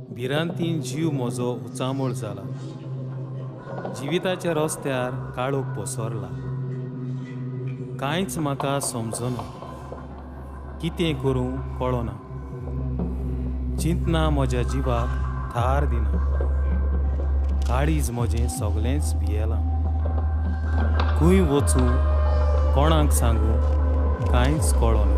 भिरांतीन जीव म्हजो उचामोळ जाला. जिविताच्या रस्त्यार काळोख पसरला. कांयच म्हाका समजना. कितें करूं कळना. चिंतना म्हज्या जिवाक थार दिना. काळीज म्हजें सगळेंच भियेलां. खंय वचूं कोणाक सांगूं कांयच कळना.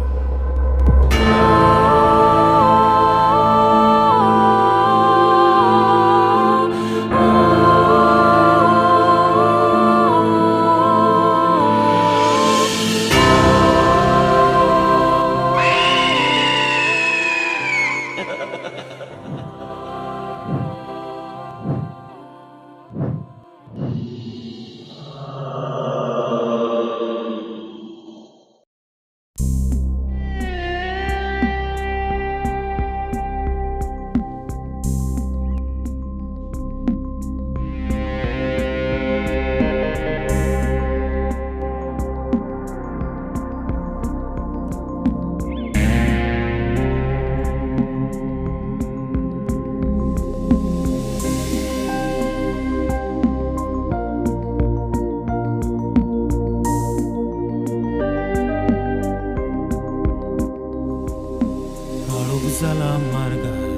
जाला मार्गार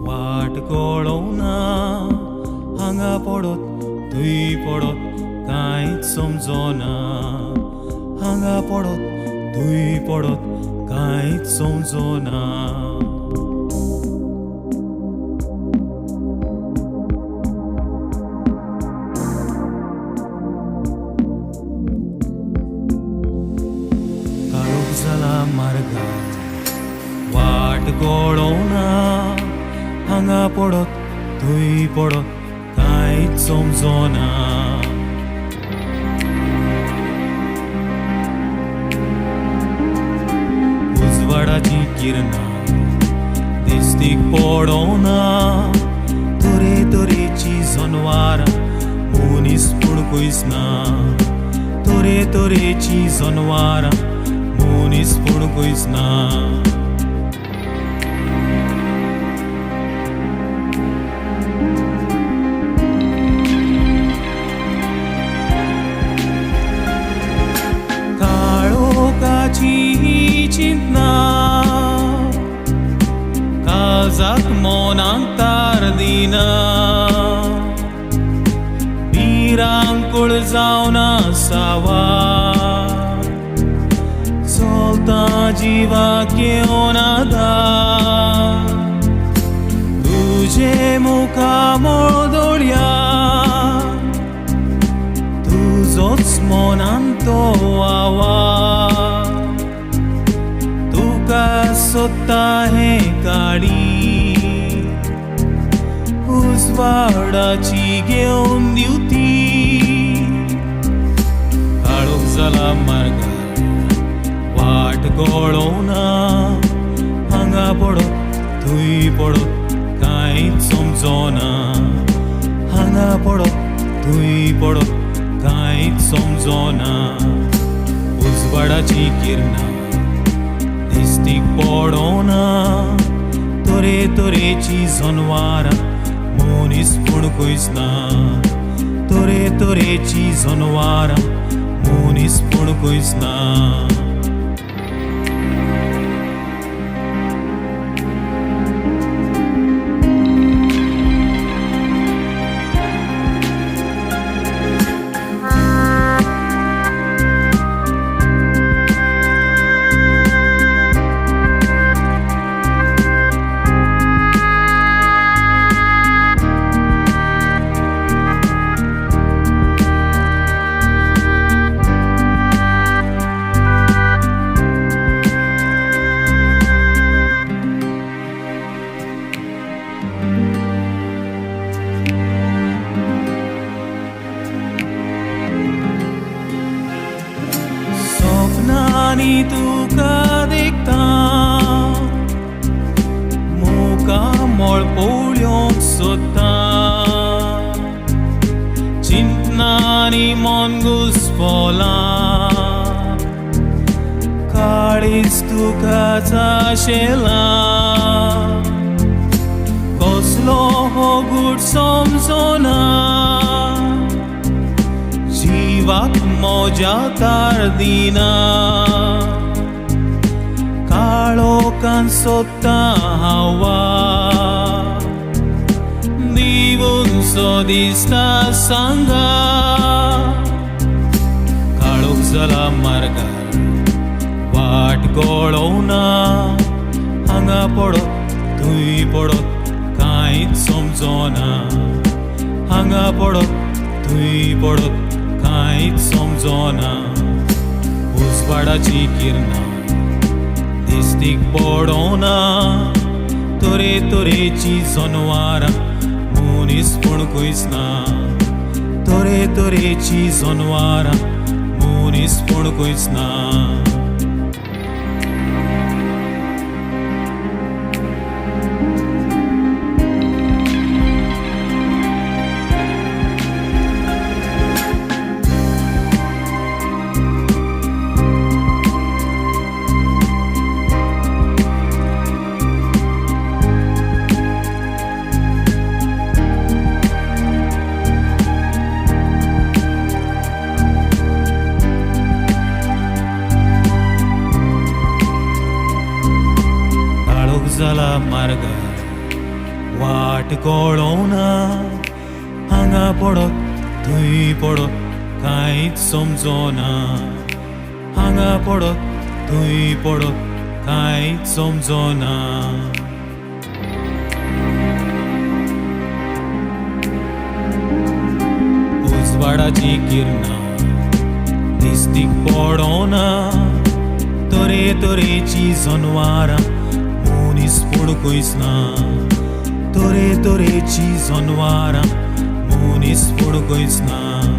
वाट कळोवना. हांगा पडत थंय पडत कांयच समजना. हांगा पडत थंय पडत कांयच समजना. काळोख जाला मार्गार वाट कळोवना. हांगा पडत थंय पडत कांयच समजना. उजवाडाची किरणां दिसतीक पडोवना. तरेतरेची जनवारां मनीस पडकूच ना. तरेतरेची जनवारां मनीस पडकूच ना. काळोखाची चिंतना काळजाक मोनाक तार दिना. भिरांकूळ जावना सावार चलता जिवाक येवना दार. तुजे मुखामोळ दोळ्यार तुजोच मोनांतो आवाज. तुका सोदता हें काळी उजवाडाची घेवन दिवती. काळोख जाला मार्गार वाट कळोवना. हांगा पडत थंय पडत कांयच समजना. हांगा पडत थंय पडत कांयच समजना. उजवाडाची किरणां दिसतीक पडोवना. तरेतरेची जनवारां मनीस पडकूच ना. तरेतरेची जनवारां मनीस पडकूच ना. स्वप्नांनी तुका देखता मुखामोळ पळोवंक सोदता. चिंतनांनी मन घुस्पलां. काळीज तुका जाशेलां. कसलो हो गूढ समजना जीवाक मोजाकार दिना काळोखान सोदता हावा दिवूनसो दिसता सांगा काळोख जाला मार्गार वाट गळोवना हांगा पडत थंय पडत कांयच समजना हांगा पडत थंय पडत कांयच समजना उजवाडाची किरणां दिसतीक पडोना तरेतरेची जनवारां मनीस पूण खंयच ना तरेतरेची जनवारां मनीस पूण खंयच ना जाला मार्गार वाट गळोवना हांगा पडत थंय पडत कांयच समजना हांगा पडत थंय पडत कांयच समजना उजवाडाची किरणां दिसतीक पडोना तरेतरेची जनवारां मनीस पूण खंयच ना तरेतरेची जनवारां मनीस पूण खंयच ना